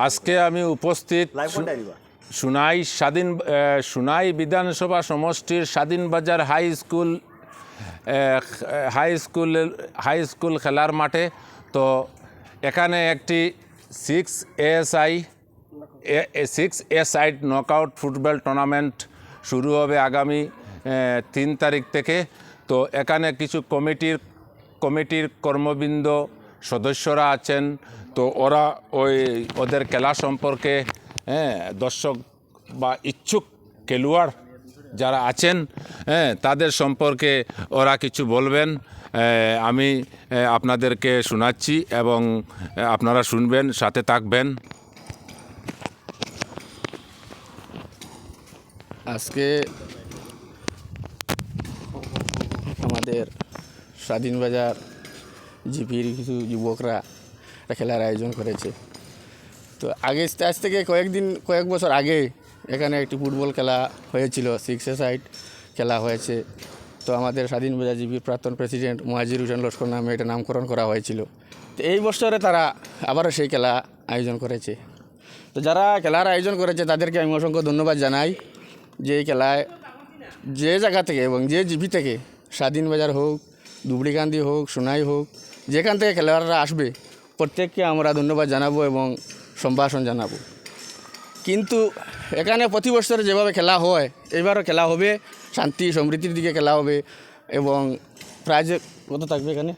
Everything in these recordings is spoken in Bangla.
আজকে আমি উপস্থিত সুনাই বিধানসভা সমষ্টির স্বাধীনবাজার হাই স্কুল খেলার মাঠে। তো এখানে একটি 6 নকআউট ফুটবল টুর্নামেন্ট শুরু হবে আগামী 3 তারিখ থেকে। তো এখানে কিছু কমিটির কর্মবৃন্দ সদস্যরা আছেন। তো ওদের খেলা সম্পর্কে দর্শক বা ইচ্ছুক খেলোয়াড় যারা আছেন তাদের সম্পর্কে ওরা কিছু বলবেন। আমি আপনাদেরকে শোনাচ্ছি এবং আপনারা শুনবেন, সাথে থাকবেন। আজকে আমাদের স্বাধীনবাজার জিপির কিছু যুবকরা একটা খেলার আয়োজন করেছে। তো আজ থেকে কয়েক বছর আগে এখানে একটি ফুটবল খেলা হয়েছিল, 6 খেলা হয়েছে। তো আমাদের স্বাধীনবাজার জিপির প্রাক্তন প্রেসিডেন্ট মুয়াজ্জির হোসেন লস্কর নামে এটা নামকরণ করা হয়েছিল। তো এই বছরে তারা আবারও সেই খেলা আয়োজন করেছে। তো যারা খেলার আয়োজন করেছে তাদেরকে আমি অসংখ্য ধন্যবাদ জানাই যে এই খেলায় যে জায়গা থেকে এবং যে জিপি থেকে, স্বাধীনবাজার হোক, ধুবড়িকান্দি হোক, সোনাই হোক, যেখান থেকে খেলোয়াড়রা আসবে প্রত্যেককে আমরা ধন্যবাদ জানাবো এবং সম্ভাষণ জানাবো। কিন্তু এখানে প্রতি বছর যেভাবে খেলা হয় এবারও খেলা হবে, শান্তি সমৃদ্ধির দিকে খেলা হবে এবং প্রাইজ কত থাকবে? এখানে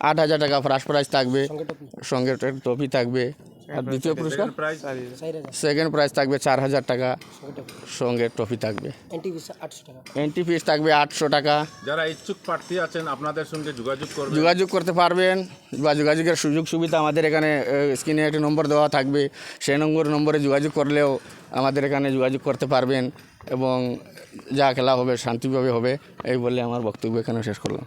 8,000 টাকা ফার্স্ট প্রাইজ থাকবে, সঙ্গে ট্রফি থাকবে। আর দ্বিতীয় পুরস্কার সেকেন্ড প্রাইজ থাকবে 4,000 টাকা, সঙ্গে ট্রফি থাকবে। এন্ট্রি ফিস থাকবে 800 টাকা। যারা ইচ্ছুক প্রার্থী আছেন আপনাদের সঙ্গে যোগাযোগ করতে পারবেন বা যোগাযোগের সুযোগ সুবিধা আমাদের এখানে স্ক্রিনে একটি নম্বর দেওয়া থাকবে, সেই নম্বরে যোগাযোগ করলেও আমাদের এখানে যোগাযোগ করতে পারবেন এবং যা খেলা হবে শান্তিভাবে হবে। এই বলে আমার বক্তব্য এখানে শেষ করলাম।